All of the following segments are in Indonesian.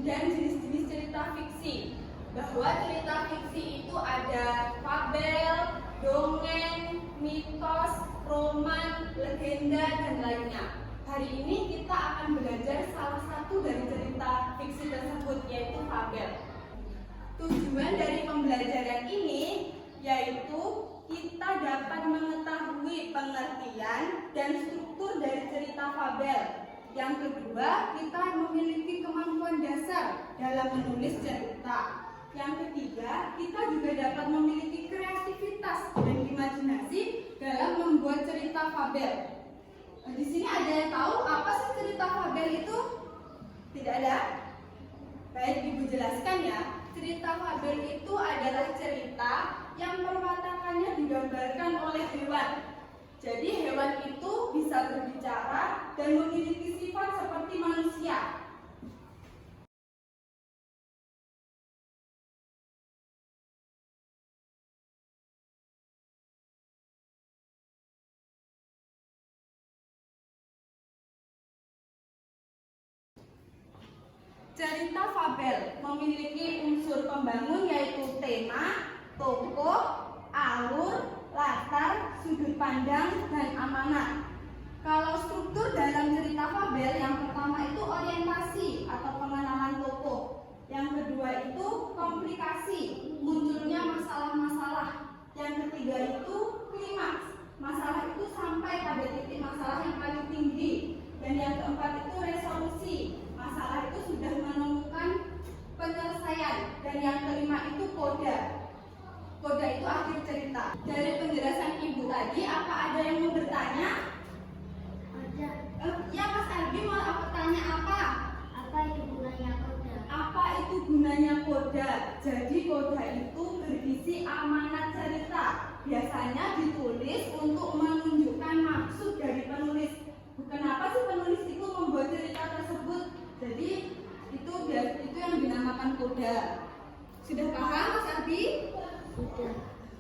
dan jenis-jenis cerita fiksi. Bahwa cerita fiksi itu ada fabel, dongeng, mitos, roman, legenda, dan lainnya. Hari ini kita akan belajar salah satu dari cerita fiksi tersebut, yaitu fabel. Tujuan dari pembelajaran ini yaitu kita dapat mengetahui pengertian dan struktur dari cerita fabel. Yang kedua, kita memiliki kemampuan dasar dalam menulis cerita. Yang ketiga, kita juga dapat memiliki kreativitas dan imajinasi dalam membuat cerita fabel. Di sini ada yang tahu apa sih cerita fabel itu? Tidak ada? Baik, Ibu jelaskan ya. Cerita fabel itu adalah cerita yang perwatakannya digambarkan oleh hewan. Jadi hewan itu bisa berbicara dan memiliki sifat seperti manusia. Cerita fabel memiliki unsur pembangun yaitu tema, tokoh, alur, latar, sudut pandang, dan amanat. Kalau struktur dalam cerita fabel, yang pertama itu orientasi atau pengenalan tokoh. Yang kedua itu komplikasi, munculnya masalah-masalah. Yang ketiga itu klimaks, masalah itu sampai pada titik masalah yang paling tinggi. Dan yang keempat itu resolusi, masalah itu sudah menemukan penyelesaian. Dan yang kelima itu koda. Koda itu akhir cerita. Dari penjelasan Ibu tadi, apa ada yang mau bertanya? Ada. Ya, Mas Albi mau bertanya apa? Apa itu gunanya koda? Apa itu gunanya koda? Jadi koda itu berisi amanat cerita. Biasanya ditulis untuk menunjukkan maksud dari penulis. Kenapa sih penulis itu membuat cerita tersebut? Jadi itu yang dinamakan koda. Sudah paham, Mas Albi? Sudah.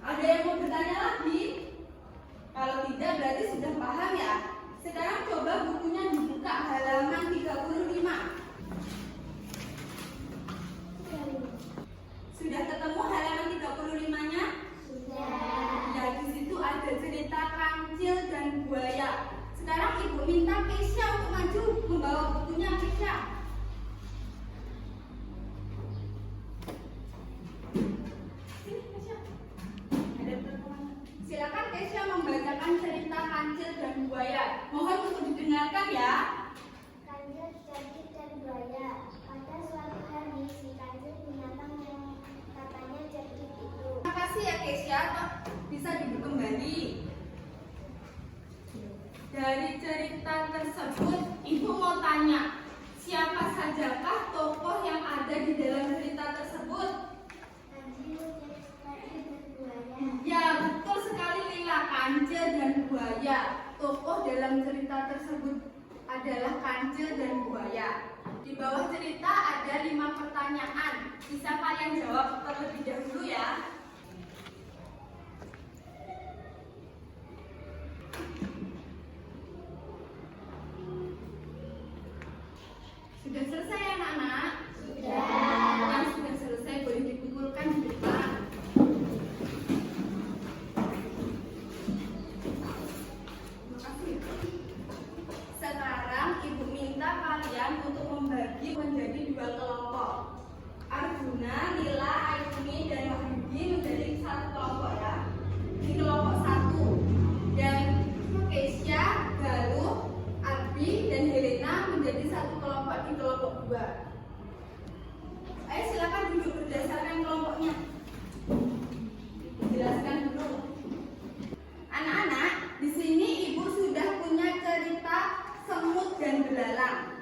Ada yang mau bertanya lagi? Kalau tidak berarti sudah paham ya. Sekarang coba bukunya dibuka halaman 35. Sudah ketemu halaman 35-nya? Sudah. Ya, di situ ada cerita kancil dan buaya. Sekarang Ibu minta Keisha untuk maju membawa bukunya. Keisha. Sini, Keisha. Ada pertemuan. Silakan Keisha membacakan cerita kancil dan buaya. Mohon untuk didengarkan ya. Kancil, cacing, dan buaya. Pada suatu hari, si kancil binatang yang katanya cerdik itu. Terima kasih ya Keisha. Bisa duduk kembali. Dari cerita tersebut, Ibu mau tanya, siapa sajakah tokoh yang ada di dalam cerita tersebut? Kancil, cacing, dan buaya. Ya, betul sekali Lila, kancil dan buaya. Tokoh dalam cerita tersebut adalah kancil dan buaya. Di bawah cerita ada 5 pertanyaan. Bisa kalian jawab terlebih dahulu ya. Sudah selesai anak-anak? Sudah. Yang sudah selesai boleh dikumpulkan di depan. Terima kasih. Sekarang Ibu minta kalian untuk membagi menjadi 2 kelompok. Arjuna, Lila, Aini, dan Wahyudi menjadi 1 kelompok ya. Di kelompok 1. Dan Keisha, Galuh, Abi, dan Helena menjadi 1 kelompok di kelompok 2. Ayo silakan duduk berdasarkan kelompoknya. Jelaskan dulu. Anak-anak, di sini Ibu sudah punya cerita semut dan belalang.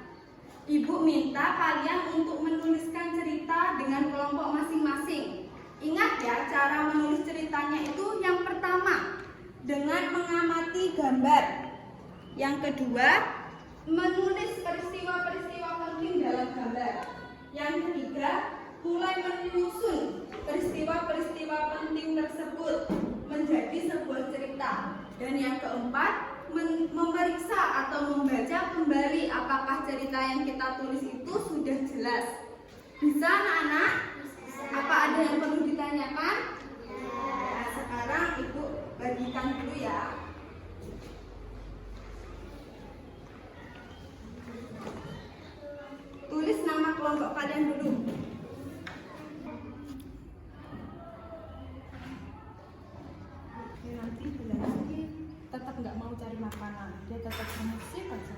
Ibu minta kalian untuk menuliskan cerita dengan kelompok masing-masing. Ingat ya, cara menulis ceritanya itu yang pertama, dengan mengamati gambar. Yang kedua, menulis peristiwa-peristiwa penting dalam gambar. Yang ketiga, mulai menyusun peristiwa-peristiwa penting tersebut menjadi sebuah cerita. Dan yang keempat, memeriksa atau membaca kembali apakah cerita yang kita tulis itu sudah jelas. Bisa anak-anak? Apa ada yang perlu ditanyakan? Nah, sekarang Ibu bagikan dulu ya. Tulis nama kelompok kalian dulu. Oke, nanti bila lagi tetap nggak mau cari makanan, dia tetap musik aja.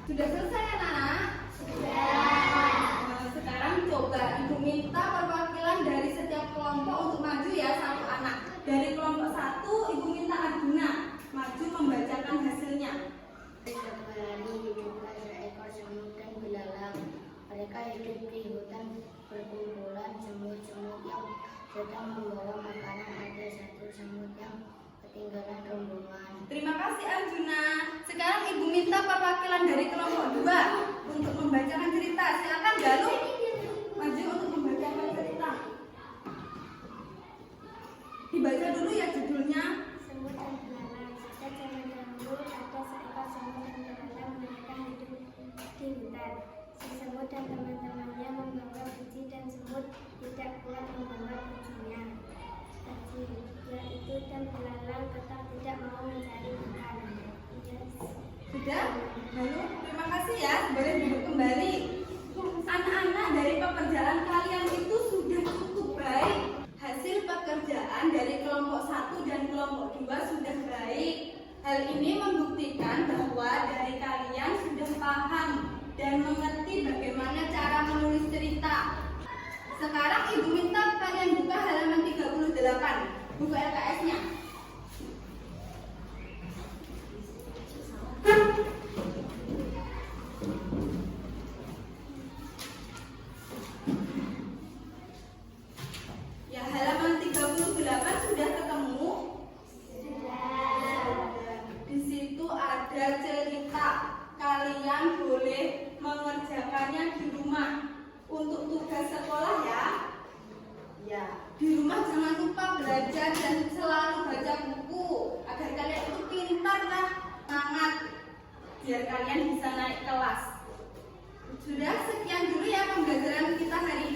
Sudah selesai anak-anak? Sudah. Sekarang coba Ibu minta perwakilan dari setiap kelompok untuk maju ya, satu anak. Dari kelompok 1 Ibu minta Arjuna maju membacakan hasilnya. Berani hiduplah seekor semut dan belalang. Mereka hidup di hutan berkumpulan semut-semut yang sedang membawa makanan. Ada satu semut yang ketinggalan rombongan. Terima kasih Arjuna. Sekarang Ibu minta perwakilan dari kelompok 2 untuk membacakan cerita. Silakan Galuh maju untuk membacakan cerita. Dibaca dulu ya judulnya. Semut dan belalang. Sejak zaman dahulu ada seekor semut dan belalang. Mereka hidup di hutan. Si semut dan teman-temannya membawa biji dan semut tidak kuat membawa bijinya. Ketika itu dan belalang tetap tidak mau mencari makan. Sudah? Lalu terima kasih ya. Boleh duduk kembali. Anak-anak, dari pekerjaan kalian itu sudah cukup baik. Hasil pekerjaan dari kelompok 1 dan kelompok 2 sudah baik. Hal ini membuktikan bahwa dari kalian sudah paham dan mengerti bagaimana cara menulis cerita. Sekarang Ibu minta kalian buka halaman 38, buku LKS-nya. Ya, halaman 38 sudah ketemu? Sudah. Di situ ada cerita. Kalian boleh mengerjakannya di rumah. Untuk tugas sekolah ya. Ya, di rumah jangan lupa belajar dan selalu baca buku agar kalian itu pintar lah, semangat biar kalian bisa naik kelas. Sudah, sekian dulu ya pembelajaran kita hari ini.